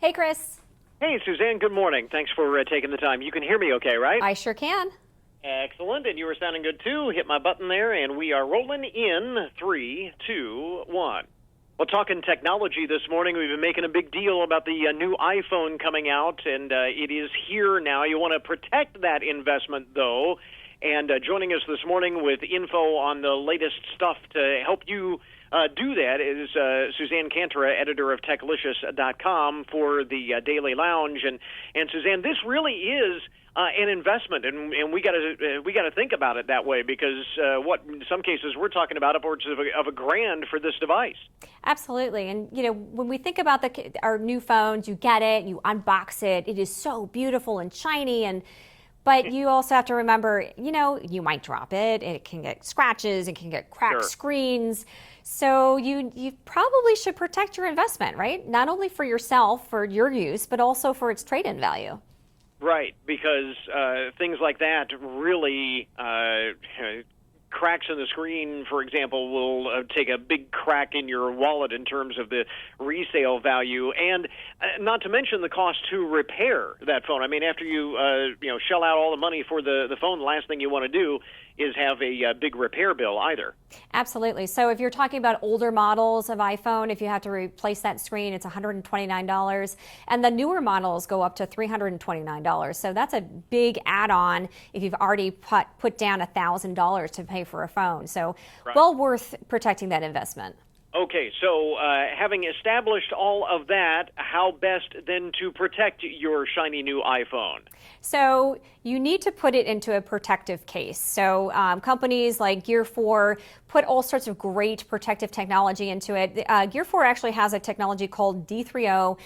Hey, Chris. Hey, Suzanne, good morning. Thanks for taking the time. You can hear me okay, right? I sure can. Excellent, and you were sounding good, too. Hit my button there, and we are rolling in 3, 2, 1. Well, talking technology this morning, we've been making a big deal about the new iPhone coming out, and it is here now. You want to protect that investment, though, and joining us this morning with info on the latest stuff to help you do that is Suzanne Cantora, editor of Techlicious.com for the Daily Lounge. And Suzanne, this really is an investment, and we got to think about it that way because in some cases we're talking about upwards of $1,000 for this device. Absolutely, and when we think about our new phones, you get it, you unbox it, it is so beautiful and shiny, but you also have to remember, you might drop it, and it can get scratches, it can get cracked screens. So you probably should protect your investment, right? Not only for yourself, for your use, but also for its trade-in value. Right, because things like that really cracks in the screen, for example, will take a big crack in your wallet in terms of the resale value, and not to mention the cost to repair that phone. I mean, after you shell out all the money for the phone, the last thing you want to do is have a big repair bill either. Absolutely. So if you're talking about older models of iPhone, if you have to replace that screen, it's $129, and the newer models go up to $329. So that's a big add-on if you've already put down $1,000 to pay for a phone. So well worth protecting that investment. Okay, so having established all of that, how best then to protect your shiny new iPhone? So you need to put it into a protective case. So companies like Gear 4 put all sorts of great protective technology into it. Gear 4 actually has a technology called D3O.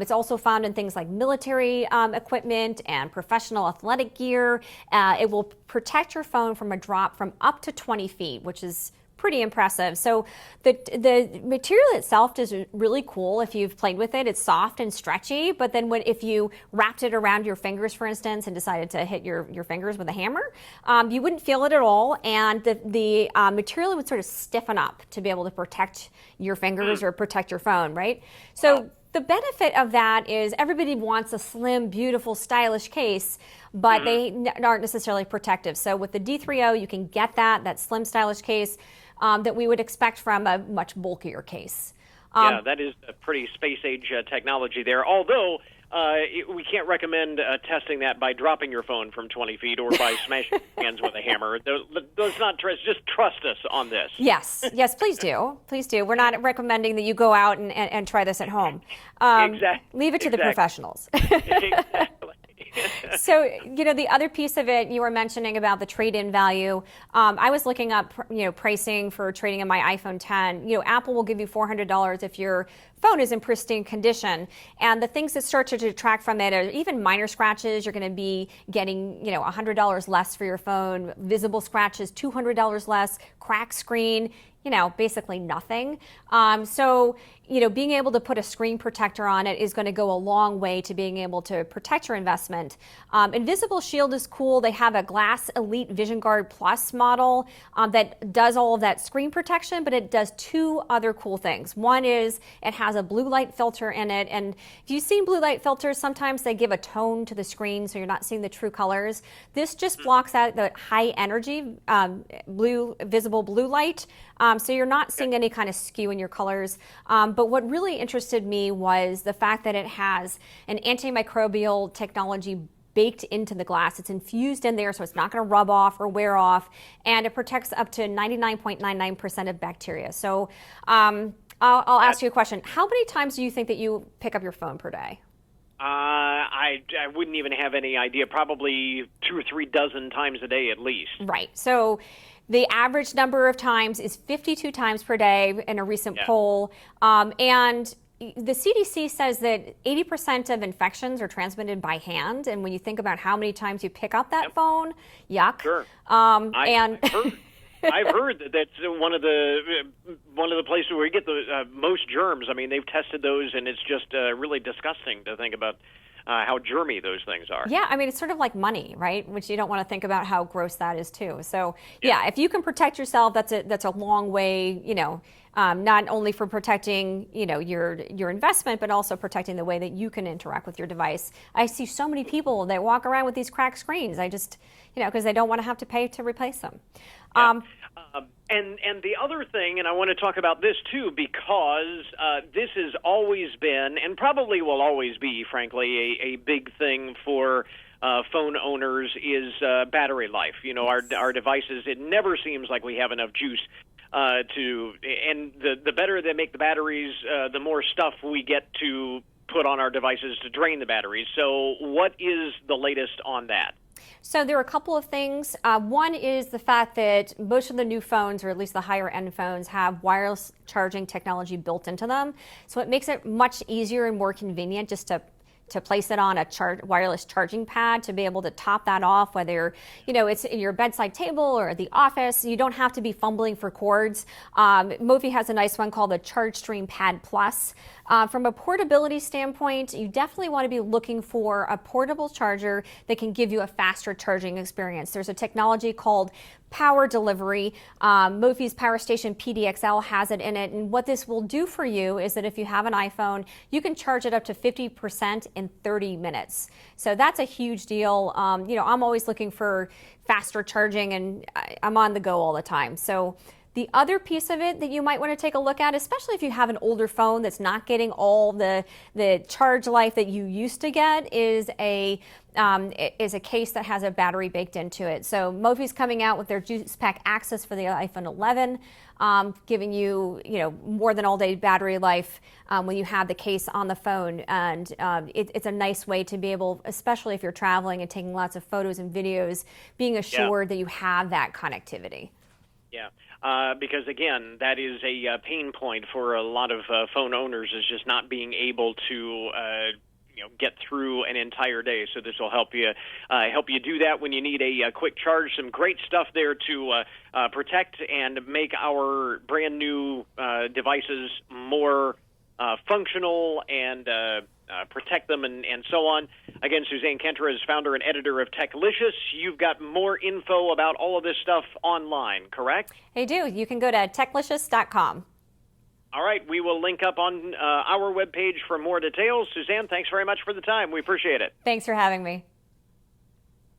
It's also found in things like military equipment and professional athletic gear. It will protect your phone from a drop from up to 20 feet, which is pretty impressive. So the material itself is really cool if you've played with it. It's soft and stretchy, but then if you wrapped it around your fingers, for instance, and decided to hit your fingers with a hammer, you wouldn't feel it at all, and the material would sort of stiffen up to be able to protect your fingers or protect your phone, right? So the benefit of that is everybody wants a slim, beautiful, stylish case, but they aren't necessarily protective. So with the D3O, you can get that slim, stylish case that we would expect from a much bulkier case. Yeah, that is a pretty space-age technology there, although we can't recommend testing that by dropping your phone from 20 feet or by smashing your hands with a hammer. Just trust us on this. Yes, please do. Please do. We're not recommending that you go out and try this at home. Exactly. Leave it to the professionals. Exactly. So, the other piece of it you were mentioning about the trade-in value, I was looking up, pricing for trading in my iPhone 10. Apple will give you $400 if your phone is in pristine condition. And the things that start to detract from it are even minor scratches. You're going to be getting, $100 less for your phone. Visible scratches, $200 less. Cracked screen, basically nothing. So, being able to put a screen protector on it is going to go a long way to being able to protect your investment. Invisible Shield is cool. They have a Glass Elite Vision Guard Plus model that does all of that screen protection, but it does two other cool things. One is it has a blue light filter in it, and if you've seen blue light filters, sometimes they give a tone to the screen so you're not seeing the true colors. This just blocks out the high energy visible blue light, so you're not seeing any kind of skew in your colors. But what really interested me was the fact that it has an antimicrobial technology baked into the glass. It's infused in there, so it's not going to rub off or wear off, and it protects up to 99.99% of bacteria. So I'll ask you a question. How many times do you think that you pick up your phone per day? I wouldn't even have any idea. Probably 2 or 3 dozen times a day at least. Right. So the average number of times is 52 times per day in a recent poll. And the CDC says that 80% of infections are transmitted by hand. And when you think about how many times you pick up that phone, yuck. Sure. I've heard that that's one of the places where you get the most germs. I mean, they've tested those, and it's just really disgusting to think about how germy those things are. Yeah, I mean, it's sort of like money, right? Which you don't want to think about how gross that is too. So yeah, if you can protect yourself, that's a long way, not only for protecting, your investment, but also protecting the way that you can interact with your device. I see so many people that walk around with these cracked screens. I just, because they don't want to have to pay to replace them. Yeah. And the other thing, and I want to talk about this too, because this has always been, and probably will always be, frankly, a big thing for phone owners is battery life. Our devices, it never seems like we have enough juice and the better they make the batteries, the more stuff we get to put on our devices to drain the batteries. So what is the latest on that? So there are a couple of things. One is the fact that most of the new phones, or at least the higher end phones, have wireless charging technology built into them. So it makes it much easier and more convenient just to place it on a wireless charging pad, to be able to top that off, whether it's in your bedside table or the office. You don't have to be fumbling for cords. Mophie has a nice one called the ChargeStream Pad Plus. From a portability standpoint, you definitely want to be looking for a portable charger that can give you a faster charging experience. There's a technology called power delivery. Mophie's Power Station PDXL has it in it, and what this will do for you is that if you have an iPhone, you can charge it up to 50% in 30 minutes. So that's a huge deal. I'm always looking for faster charging, and I'm on the go all the time. So the other piece of it that you might want to take a look at, especially if you have an older phone that's not getting all the charge life that you used to get, is a case that has a battery baked into it. So Mophie's coming out with their Juice Pack Access for the iPhone 11, giving you more than all day battery life when you have the case on the phone, and it's a nice way to be able, especially if you're traveling and taking lots of photos and videos, being assured that you have that connectivity. Yeah. Because again, that is a pain point for a lot of phone owners, is just not being able to get through an entire day. So this will help you do that when you need a quick charge. Some great stuff there to protect and make our brand new devices more functional and protect them and so on. Again, Suzanne Kentra is founder and editor of Techlicious. You've got more info about all of this stuff online, correct? I do. You can go to techlicious.com. All right. We will link up on our webpage for more details. Suzanne, thanks very much for the time. We appreciate it. Thanks for having me.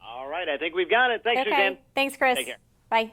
All right. I think we've got it. Thanks, Suzanne. Thanks, Chris. Take care. Bye.